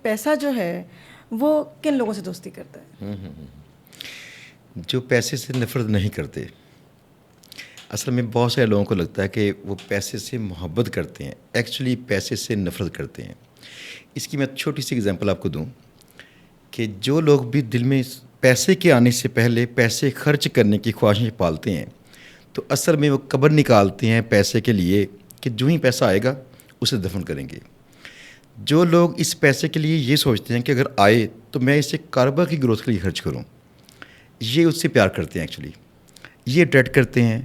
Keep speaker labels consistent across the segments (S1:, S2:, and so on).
S1: پیسہ جو ہے وہ کن لوگوں سے دوستی کرتا ہے؟
S2: جو پیسے سے نفرت نہیں کرتے. اصل میں بہت سارے لوگوں کو لگتا ہے کہ وہ پیسے سے محبت کرتے ہیں، ایکچولی پیسے سے نفرت کرتے ہیں. اس کی میں چھوٹی سی اگزامپل آپ کو دوں کہ جو لوگ بھی دل میں پیسے کے آنے سے پہلے پیسے خرچ کرنے کی خواہشیں پالتے ہیں تو اصل میں وہ قبر نکالتے ہیں پیسے کے لیے کہ جو ہی پیسہ آئے گا اسے دفن کریں گے. جو لوگ اس پیسے کے لیے یہ سوچتے ہیں کہ اگر آئے تو میں اسے کاروبار کی گروتھ کے لیے خرچ کروں، یہ اس سے پیار کرتے ہیں، ایکچولی یہ ڈیٹ کرتے ہیں.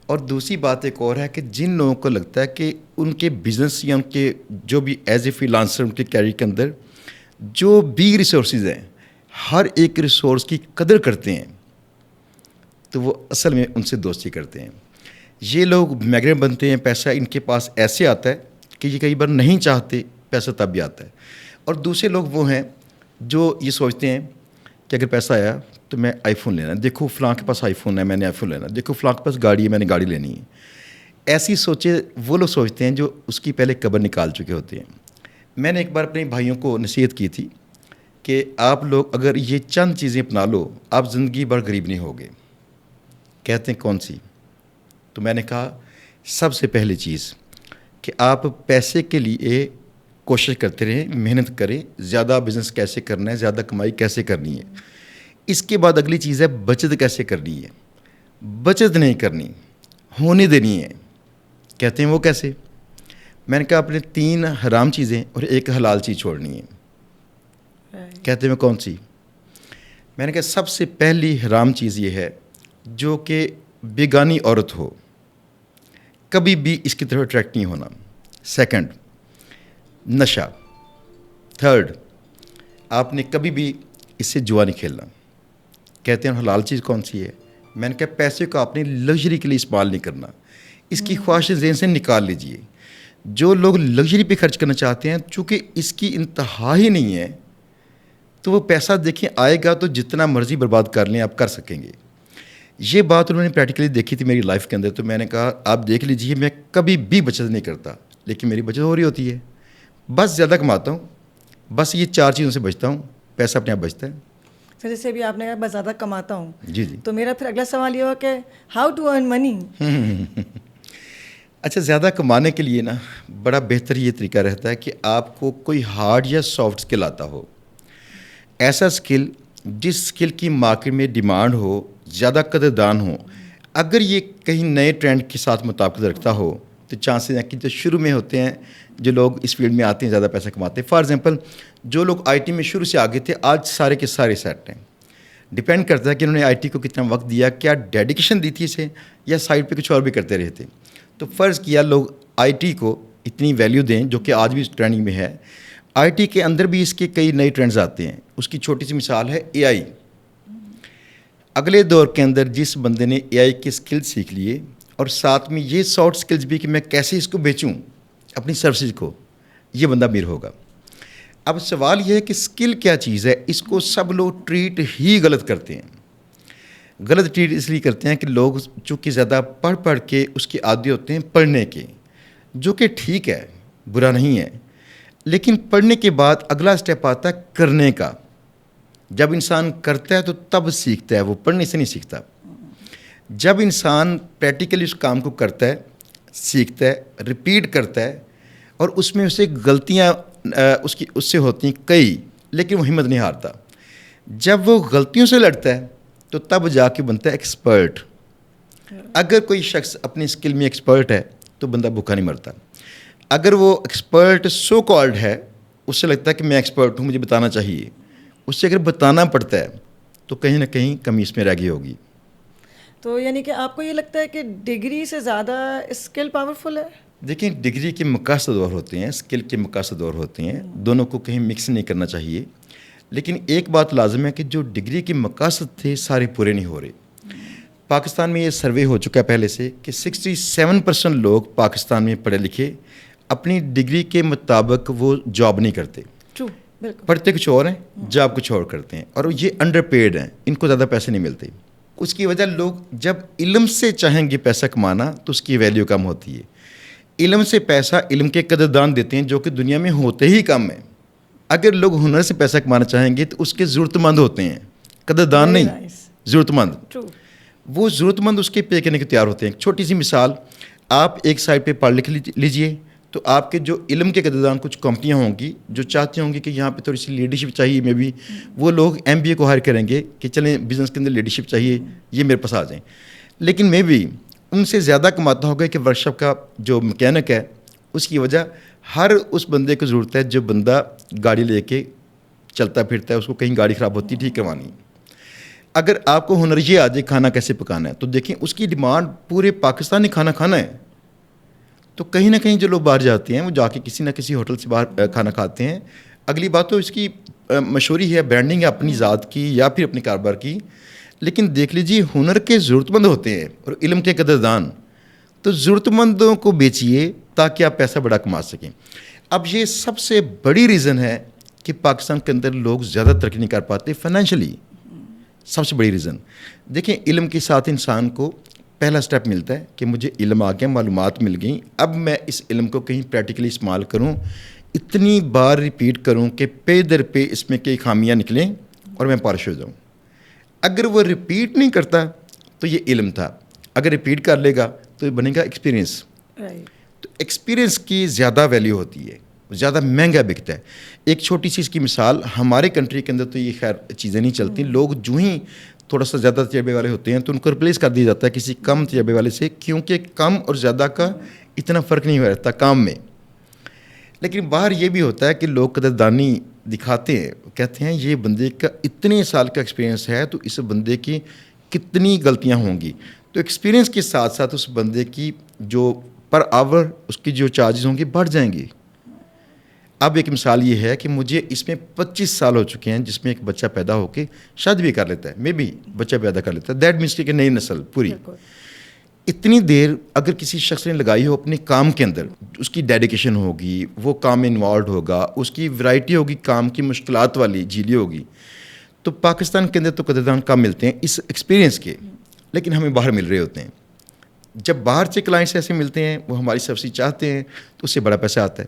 S2: اور دوسری بات ایک اور ہے کہ جن لوگوں کو لگتا ہے کہ ان کے بزنس یا ان کے جو بھی ایز اے فری لانسر ان کے کیریئر کے اندر جو بھی ریسورسز ہیں ہر ایک ریسورس کی قدر کرتے ہیں تو وہ اصل میں ان سے دوستی کرتے ہیں. یہ لوگ میگنیٹ بنتے ہیں، پیسہ ان کے پاس ایسے آتا ہے کہ یہ کئی بار نہیں چاہتے پیسہ تب بھی آتا ہے. اور دوسرے لوگ وہ ہیں جو یہ سوچتے ہیں کہ اگر پیسہ آیا تو میں آئی فون لینا ہے، دیکھو فلاں کے پاس آئی فون ہے میں نے آئی فون لینا، دیکھو فلاں کے پاس گاڑی ہے میں نے گاڑی لینی ہے. ایسی سوچے وہ لوگ سوچتے ہیں جو اس کی پہلے قبر نکال چکے ہوتے ہیں. میں نے ایک بار اپنے بھائیوں کو نصیحت کی تھی کہ آپ لوگ اگر یہ چند چیزیں اپنا لو آپ زندگی بھر غریب نہیں ہوگے. کہتے ہیں کون سی؟ تو میں نے کہا سب سے پہلی چیز کہ آپ پیسے کے لیے کوشش کرتے رہیں، محنت کریں، زیادہ بزنس کیسے کرنا ہے، زیادہ کمائی کیسے کرنی ہے. اس کے بعد اگلی چیز ہے بچت کیسے کرنی ہے. بچت نہیں کرنی، ہونے دینی ہے. کہتے ہیں وہ کیسے؟ میں نے کہا اپنے 3 حرام چیزیں اور 1 حلال چیز چھوڑنی ہے. کہتے ہیں کون سی؟ میں نے کہا سب سے پہلی حرام چیز یہ ہے جو کہ بیگانی عورت ہو، کبھی بھی اس کی طرف اٹریکٹ نہیں ہونا. سیکنڈ نشہ. تھرڈ آپ نے کبھی بھی اس سے جوا نہیں کھیلنا. کہتے ہیں حلال چیز کون سی ہے؟ میں نے کہا پیسے کو آپ نے لگژری کے لیے استعمال نہیں کرنا، اس کی خواہشیں ذہن سے نکال لیجئے. جو لوگ لگژری پہ خرچ کرنا چاہتے ہیں چونکہ اس کی انتہا ہی نہیں ہے تو وہ پیسہ دیکھیں آئے گا تو جتنا مرضی برباد کر لیں آپ کر سکیں گے. یہ بات انہوں نے پریکٹیکلی دیکھی تھی میری لائف کے اندر. تو میں نے کہا آپ دیکھ لیجئے میں کبھی بھی بچت نہیں کرتا لیکن میری بچت ہو رہی ہوتی ہے، بس زیادہ کماتا ہوں، بس یہ 4 چیزوں سے بچتا ہوں، پیسہ اپنے آپ بچتا ہے.
S1: سر جیسے بھی آپ نے کہا بس زیادہ کماتا ہوں،
S2: جی
S1: تو میرا پھر اگلا سوال یہ ہوا کہ ہاؤ ٹو ارن منی.
S2: اچھا زیادہ کمانے کے لیے نا بڑا بہتر یہ طریقہ رہتا ہے کہ آپ کو کوئی ہارڈ یا سافٹ اسکل آتا ہو. ایسا اسکل جس اسکل کی مارکیٹ میں ڈیمانڈ ہو، زیادہ قدردان ہو. اگر یہ کہیں نئے ٹرینڈ کے ساتھ مطابقت رکھتا ہو تو چانسز ہیں کہ جو شروع میں ہوتے ہیں جو لوگ اس فیلڈ میں آتے ہیں زیادہ پیسہ کماتے ہیں. فار ایگزامپل جو لوگ آئی ٹی میں شروع سے آگے تھے آج سارے کے سارے سیٹ ہیں. ڈپینڈ کرتا ہے کہ انہوں نے آئی ٹی کو کتنا وقت دیا، کیا ڈیڈیکیشن دی تھی اسے، یا سائڈ پہ کچھ اور بھی کرتے رہے تھے. تو فرض کیا لوگ آئی ٹی کو اتنی ویلیو دیں جو کہ آج بھی اس ٹرینڈنگ میں ہے. آئی ٹی کے اندر بھی اس کے کئی نئے ٹرینڈز آتے ہیں. اس کی چھوٹی سی مثال ہے اے آئی. اگلے دور کے اندر جس بندے نے اے آئی کے اسکل سیکھ لیے اور ساتھ میں یہ سافٹ اسکلز بھی کہ میں کیسے اس کو بیچوں اپنی سروسز کو، یہ بندہ امیر ہوگا. اب سوال یہ ہے کہ اسکل کیا چیز ہے؟ اس کو سب لوگ ٹریٹ ہی غلط کرتے ہیں. غلط ٹریٹ اس لیے کرتے ہیں کہ لوگ چونکہ زیادہ پڑھ پڑھ کے اس کے عادی ہوتے ہیں پڑھنے کے، جو کہ ٹھیک ہے، برا نہیں ہے. لیکن پڑھنے کے بعد اگلا اسٹیپ آتا ہے کرنے کا. جب انسان کرتا ہے تو تب سیکھتا ہے، وہ پڑھنے سے نہیں سیکھتا. جب انسان پریکٹیکلی اس کام کو کرتا ہے، سیکھتا ہے، ریپیٹ کرتا ہے اور اس میں اسے غلطیاں اس سے ہوتی ہیں کئی، لیکن وہ ہمت نہیں ہارتا. جب وہ غلطیوں سے لڑتا ہے تو تب جا کے بنتا ہے ایکسپرٹ. اگر کوئی شخص اپنی اسکل میں ایکسپرٹ ہے تو بندہ بھوکا نہیں مرتا. اگر وہ ایکسپرٹ سو کالڈ ہے، اس سے لگتا ہے کہ میں ایکسپرٹ ہوں مجھے بتانا چاہیے، اس سے اگر بتانا پڑتا ہے تو کہیں نہ کہیں کمی اس میں رہ گئی ہوگی.
S1: تو یعنی کہ آپ کو یہ لگتا ہے کہ ڈگری سے زیادہ اسکل پاورفل ہے؟
S2: دیکھیں ڈگری کے مقاصد اور ہوتے ہیں، اسکل کے مقاصد اور ہوتے ہیں، دونوں کو کہیں مکس نہیں کرنا چاہیے. لیکن ایک بات لازم ہے کہ جو ڈگری کے مقاصد تھے سارے پورے نہیں ہو رہے. پاکستان میں یہ سروے ہو چکا ہے پہلے سے کہ 67% لوگ پاکستان میں پڑھے لکھے اپنی ڈگری کے مطابق وہ جاب نہیں کرتے. پڑھتے کچھ اور ہیں، جاب کچھ اور کرتے ہیں، اور یہ انڈر پیڈ ہیں، ان کو زیادہ پیسے نہیں ملتے. اس کی وجہ لوگ جب علم سے چاہیں گے پیسہ کمانا تو اس کی ویلیو کم ہوتی ہے. علم سے پیسہ علم کے قدردان دیتے ہیں جو کہ دنیا میں ہوتے ہی کم ہیں. اگر لوگ ہنر سے پیسہ کمانا چاہیں گے تو اس کے ضرورت مند ہوتے ہیں، قدردان
S1: Very
S2: نہیں،
S1: nice.
S2: ضرورت مند.
S1: True.
S2: وہ ضرورت مند اس کے پے کرنے کو تیار ہوتے ہیں. چھوٹی سی مثال، آپ ایک سائڈ پہ پڑھ لکھ لیجئے تو آپ کے جو علم کے قدردان کچھ کمپنیاں ہوں گی جو چاہتی ہوں گی کہ یہاں پہ تھوڑی سی لیڈرشپ چاہیے، میں بھی وہ لوگ MBA کو ہائر کریں گے کہ چلیں بزنس کے اندر لیڈرشپ چاہیے، یہ میرے پاس آ جائیں. لیکن میں بھی ان سے زیادہ کماتا ہوگا کہ ورکشاپ کا جو مکینک ہے اس کی وجہ ہر اس بندے کو ضرورت ہے جو بندہ گاڑی لے کے چلتا پھرتا ہے، اس کو کہیں گاڑی خراب ہوتی ہے ٹھیک کروانی. اگر آپ کو ہنر یہ آ جائے کھانا کیسے پکانا ہے تو دیکھیں اس کی ڈیمانڈ پورے پاکستانی کھانا ہے. تو کہیں نہ کہیں جو لوگ باہر جاتے ہیں وہ جا کے کسی نہ کسی ہوٹل سے باہر کھانا کھاتے ہیں. اگلی بات تو اس کی مشہوری ہے، برانڈنگ ہے اپنی ذات کی یا پھر اپنے کاروبار کی. لیکن دیکھ لیجیے ہنر کے ضرورت مند ہوتے ہیں اور علم کے قدردان، تو ضرورت مندوں کو بیچیے تاکہ آپ پیسہ بڑا کما سکیں. اب یہ سب سے بڑی ریزن ہے کہ پاکستان کے اندر لوگ زیادہ ترقی نہیں کر پاتے فائنینشلی. سب سے بڑی ریزن دیکھیں، علم کے ساتھ انسان کو پہلا سٹیپ ملتا ہے کہ مجھے علم آ گیا، معلومات مل گئیں، اب میں اس علم کو کہیں پریکٹیکلی استعمال کروں، اتنی بار ریپیٹ کروں کہ پے در پے اس میں کئی خامیاں نکلیں اور میں پارش ہو جاؤں. اگر وہ ریپیٹ نہیں کرتا تو یہ علم تھا، اگر ریپیٹ کر لے گا تو یہ بنے گا ایکسپیرینس.
S1: Right.
S2: تو ایکسپیرینس کی زیادہ ویلیو ہوتی ہے، زیادہ مہنگا بکتا ہے. ایک چھوٹی سی اس کی مثال، ہمارے کنٹری کے اندر تو یہ خیر چیزیں نہیں چلتی. لوگ جو ہی تھوڑا سا زیادہ تجربے والے ہوتے ہیں تو ان کو ریپلیس کر دیا جاتا ہے کسی کم تجربے والے سے، کیونکہ کم اور زیادہ کا اتنا فرق نہیں رہتا کام میں. لیکن باہر یہ بھی ہوتا ہے کہ لوگ قدردانی دکھاتے ہیں، کہتے ہیں یہ بندے کا اتنے سال کا ایکسپیرینس ہے تو اس بندے کی کتنی غلطیاں ہوں گی. تو ایکسپیرینس کے ساتھ ساتھ اس بندے کی جو پر آور اس کی جو چارجز ہوں گے بڑھ جائیں گے. اب ایک مثال یہ ہے کہ مجھے اس میں 25 سال ہو چکے ہیں جس میں ایک بچہ پیدا ہو کے شادی بھی کر لیتا ہے، میں بھی بچہ پیدا کر لیتا ہے. دیٹ مینس کہ نئی نسل پوری. اتنی دیر اگر کسی شخص نے لگائی ہو اپنے کام کے اندر، اس کی ڈیڈیکیشن ہوگی، وہ کام میں انوالوڈ ہوگا، اس کی ورائٹی ہوگی کام کی، مشکلات والی جھیلی ہوگی. تو پاکستان کے اندر تو قدردان کم ملتے ہیں اس ایکسپیرینس کے، لیکن ہمیں باہر مل رہے ہوتے ہیں. جب باہر سے کلائنٹس ایسے ملتے ہیں وہ ہماری سبسڈی چاہتے ہیں تو اس سے بڑا پیسہ آتا ہے.